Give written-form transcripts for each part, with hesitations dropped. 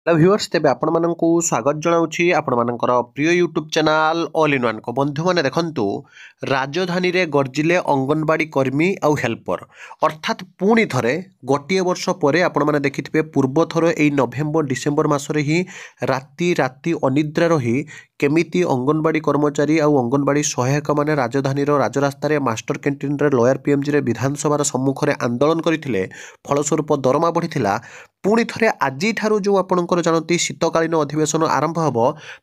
Hello viewers तेबे आपण माननकु स्वागत जनाउछि आपण मानकर प्रिय YouTube channel all in one को बंधु माने देखंतु राजधानी रे गर्जिले अंगनवाड़ी कर्मी आउ हेल्पर अर्थात पुणी थरे गोटे वर्ष परे आपण माने देखिथिबे पूर्व थर एई नवेम्बर डिसेम्बर मासरे ही राति राति अनिद्रा रही केमिति अंगनवाड़ी कर्मचारी आउ अंगनवाड़ी सहायक माने राजधानी राजरास्ता रे मास्टर कैंटीन रे लोयर पीएमजी रे विधानसभा सम्मुख रे आंदोलन करथिले फलस्वरूप दरमा बढ़िथिला पुणी थरे आज ठारू जो आपणकर जानती शीतकालीन अधिवेशन आरंभ हम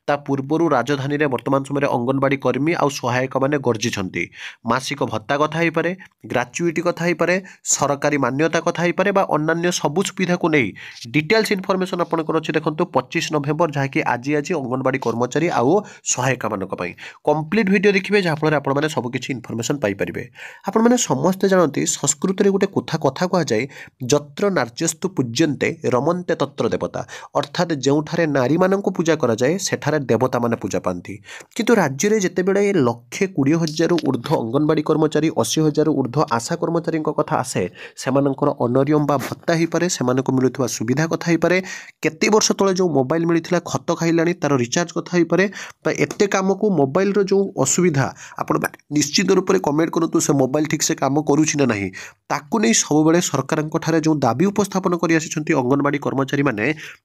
ता पूर्वर राजधानी रे वर्तमान समय अंगनवाड़ी कर्मी आउ सहायक माने गर्जिछंती मासिक भत्ता कथा हो पारे ग्राच्युटी कथा हो पारे सरकारी मान्यता कथा हो पारे बा अन्य सबु सुविधा को नहीं डिटेल्स इनफॉरमेशन आपणकर अछि देखंतु 25 नवेम्बर जहाँकि आज अंगनवाड़ी कर्मचारी आउ सहायक मानक पई कंप्लीट वीडियो देखिबे जहाँ फल आपण माने सब किछि इनफॉरमेशन पाई परिबे। आपण माने समस्त जानती संस्कृत रे गोटे कथा कह जाय जत्र नार्यस्तु पूज्यन्ते रमन्ते तत्र देवता अर्थात जोठारे नारी मानक पूजा करा जाए सेठारे देवता माने पूजा पाती किंतु राज्य रे जेतेबेले 1,20,000 ऊर्ध्व अंगनवाड़ी कर्मचारी 80,000 ऊर्ध्व आशा कर्मचारी कथा आसे सेमानकर अनरियम बा भत्ता ही पारे सेमानक मिलुथवा सुविधा कथा ही पारे केते वर्ष तले जो मोबाइल मिलिथिला खत खाइलानी तार रिचार्ज कथा ही पारे बा एते काम को मोबाइल रो जो असुविधा आपण निश्चित रूप से कमेंट करतु से मोबाइल ठीक से काम करूछि ना नहीं ताकू नहीं सब बेले सरकारक ठारे जो दाबी उपस्थापन करि आछिछंती अंगनवाड़ी कर्मचारी माने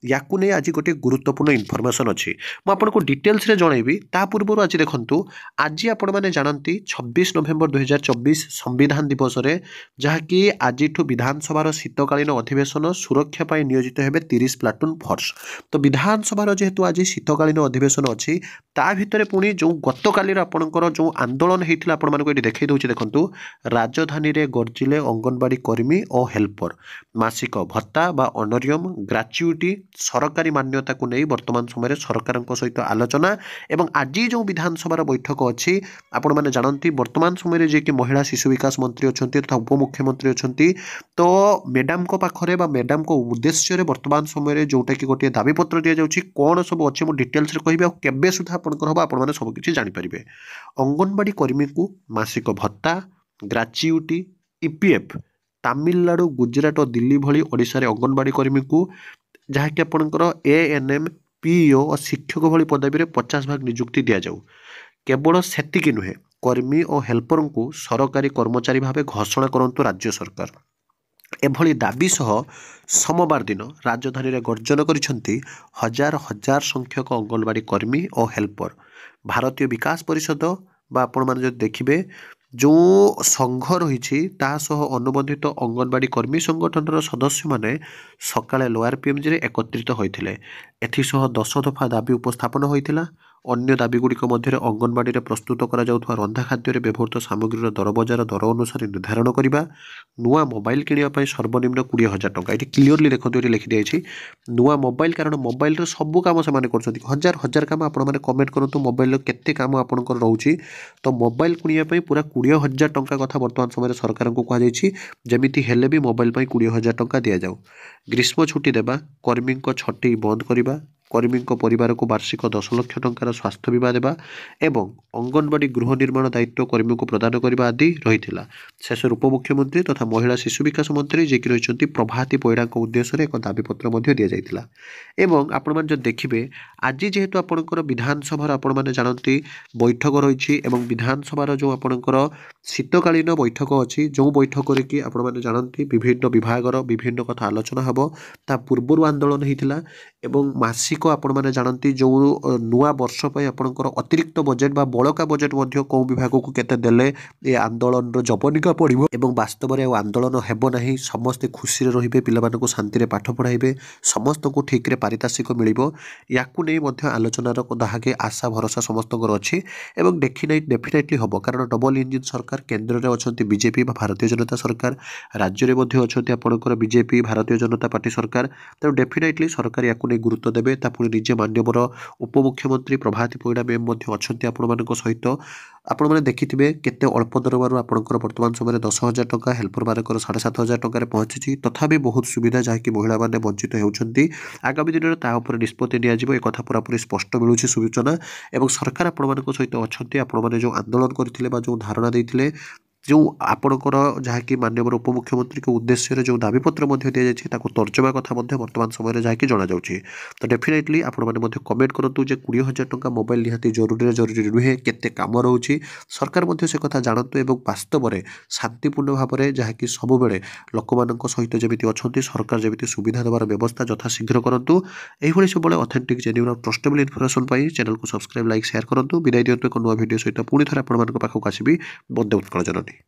याकू नहीं आज गोटे गुरुत्वपूर्ण इनफॉरमेशन अच्छी मुझे आपको डिटेल्स रे जनइबी ता पूर्व आज देखंतु आज आपण माने जानती 26 नवेम्बर 2024 संविधान दिवस रे जहाँकि आज विधानसभा शीतकालीन अधिवेशन सुरक्षा पाई नियोजित हेबे 30 प्लाटून फोर्स तो विधानसभा जेहेतु आज शीतकालीन अधिवेशन अच्छी ता भितर पुणी जो गतकाली आपणकर जो आंदोलन होता आपण मानक ये देखई दउछि देखंतु राजधानी रे गर्जिले अंगनवाड़ी कर्मी और हेल्पर मासिक भत्ता बा अनरियम ग्राच्युटी सरकारी मान्यता को नहीं वर्तमान समय सरकार सहित आलोचना एवं आज जो विधानसभा बैठक अच्छी आपण मैंने जानती वर्तमान समय जे कि महिला शिशु विकास मंत्री अच्छा तथा उपमुख्यमंत्री अच्छा तो मैडम को पाखरे बा मैडम को उद्देश्य वर्तमान समय जोटा कि गोटे दाबीपत्र दि जाउछि कौन सब अच्छे मुझे डिटेल्स कहबी केबे सुधा आपंकर आपण मैंने सबकि जानीपारे अंगनवाड़ी कर्मी को मासिक भत्ता ग्राच्युटी ईपीएफ तामिलनाडु गुजरात और दिल्ली भली ओडिशा रे अंगनवाड़ी कर्मी को जहाँकि आपंकर एएनएम पीओ और शिक्षक भली पदवी 50% नियुक्ति दि जाऊ केवल सेतिकी नुहे कर्मी और हेल्पर को सरकारी कर्मचारी भाव घोषणा करंतु राज्य सरकार एभली दाबी सह सोमवार दिन राजधानी रे गर्जन करिसेंती हजार हजार संख्यक अंगनवाड़ी कर्मी और हेल्पर भारतीय विकास परिषद बा आपण माने जो देखिबे जो संघ रही अनुबंधित अंगनवाड़ी कर्मी संगठन सदस्य माने सकाळे लोअर पीएमजी रे एकत्रित होइथिले एथिसह 10 दफा दाबी उपस्थापन होइथिला अन्य दाबीगुड़िक मध्य अंगनवाड़ी रे प्रस्तुत करा जाउथवा रंधा खाद्य व्यवहृत सामग्री दर बजार दर अनुसार निर्धारण करने नुआ मोबाइल किनिया सर्वनिम्न 20,000 टंका ये क्लीयरली देखते ये लिखी दी नुआ मोबाइल कारण मोबाइल रे सब काम से कर हजार हजार काम आपण मैंने कमेंट करूँ मोबाइल केते काम आपंकर रोचे तो मोबाइल किनिया पूरा 20,000 टंका कथा वर्तमान समय सरकार को कहुई जमीती हेले भी मोबाइल 20,000 टंका दि जाऊ ग्रीष्म छुट्टी देवा कर्मी छटी बंद करवा कर्मी परिवार को वार्षिक 10 लाख टंकार स्वास्थ्य बीमा देवा एवं अंगनवाड़ी गृह निर्माण दायित्व कर्मी को प्रदान करने आदि रही शेष उपमुख्यमंत्री तथा महिला शिशु विकास मंत्री जे कि रही प्रभाती पैड़ा उद्देश्य एक दाबीपत्र दि जाता एवं आपण मैंने जो देखिए आज जेहेतु आपंकर विधानसभा आपण मैंने जानती बैठक रही विधानसभा जो आपंकर शीतकालीन बैठक अच्छी जो बैठक कि आपण मैंने जानती विभिन्न विभाग विभिन्न कथा आलोचना हम ता पूर्वर आंदोलन होता एवं मासिक आपण मैंने जानती जो नुआ वर्ष पर आपंकर अतिरिक्त बजेट बा बड़का बजेट कौ विभाग को केते देले ये आंदोलन जबनिका पड़ो एवं वास्तव में आंदोलन हेबो नहीं समस्ते खुशी रे पिलामानकु शांति पाठ पढ़ाइबे समस्त को ठीक रे पारितोषिक मिलिबो याकु नै मध्य आलोचनार दाहाके आशा भरोसा समस्तकर अच्छी एवं डेफिनेटली हम कारण डबल इंजिन सरकार केन्द्र में अच्छा बीजेपी भारतीय जनता सरकार राज्य में अच्छा आपंकर बीजेपी भारतीय जनता पार्टी सरकार तेणु डेफिनेटली सरकार या गुरुत्व देवे पुणी निजे मान्यवर उपमुख्यमंत्री प्रभाती पैड़ा मैम अच्छा आपण सहित आपण मैंने देखिथे केते अल्प दरबार आपंकर वर्तमान समय 10,000 टंका हेल्पर मानकर 7,500 टंकार पहुंची तथापि बहुत सुविधा जहाँकि महिला मैंने वंचित होती आगामी दिन में निष्पत्ति निजी एक पूरापूरी स्पष्ट मिलूँ सूचना एवं सरकार आपण सहित अच्छा आपण मैंने जो आंदोलन करते जो धारणा देते ଯେଉଁ ଆପଣଙ୍କର ଯାହାକି ମାନ୍ୟବର ଉପମୁଖ୍ୟମନ୍ତ୍ରୀଙ୍କ ଉଦ୍ଦେଶ୍ୟରେ ଯେଉଁ ଦାବିପତ୍ର ମଧ୍ୟ ଦିଆଯାଇଛି ତାକୁ ତର୍ଜମା କଥା ମଧ୍ୟ ବର୍ତ୍ତମାନ ସମୟରେ ଯାହାକି ଜଣାଯାଉଛି। ତ ଡେଫିନେଟଲି ଆପଣମାନେ ମଧ୍ୟ କମେଣ୍ଟ କରନ୍ତୁ ଯେ 20,000 ଟଙ୍କା ମୋବାଇଲ ନିହାତି ଜରୁରୀ ନୁହେଁ, କେତେ କାମ ରହୁଛି। ସରକାର ମଧ୍ୟ ସେ କଥା ଜାଣନ୍ତୁ ଏବଂ ବାସ୍ତବରେ ଶାନ୍ତିପୂର୍ଣ୍ଣ ଭାବରେ ଯାହାକି ସବୁବେଳେ ଲୋକମାନଙ୍କ ସହିତ ଯେମିତି ଅଛନ୍ତି ସରକାର ଯେମିତି ସୁବିଧା ଦେବାର ବ୍ୟବସ୍ଥା ଯଥାଶୀଘ୍ର କରନ୍ତୁ। ଏହିଭଳି ସବୁବେଳେ ଅଥେଣ୍ଟିକ୍ ଜେନ୍ୟୁନ୍ ଆଉ ଟ୍ରଷ୍ଟେବଲ୍ ଇନଫର୍ମେସନ୍ ପାଇଁ ଚ୍ୟାନେଲକୁ ସବସ୍କ୍ରାଇବ୍ ଲାଇକ୍ ସେୟାର କରନ୍ତୁ। ବିଦାୟ ଦିଅନ୍ତୁ ଏକ ନୂଆ ଭିଡ଼ିଓ ସହିତ ପୁଣି ଥରେ ଆପଣମାନଙ୍କ ପାଖକୁ ଆସିବି। ବନ୍ଦେ ଉତ୍କଳ ଜନନୀ।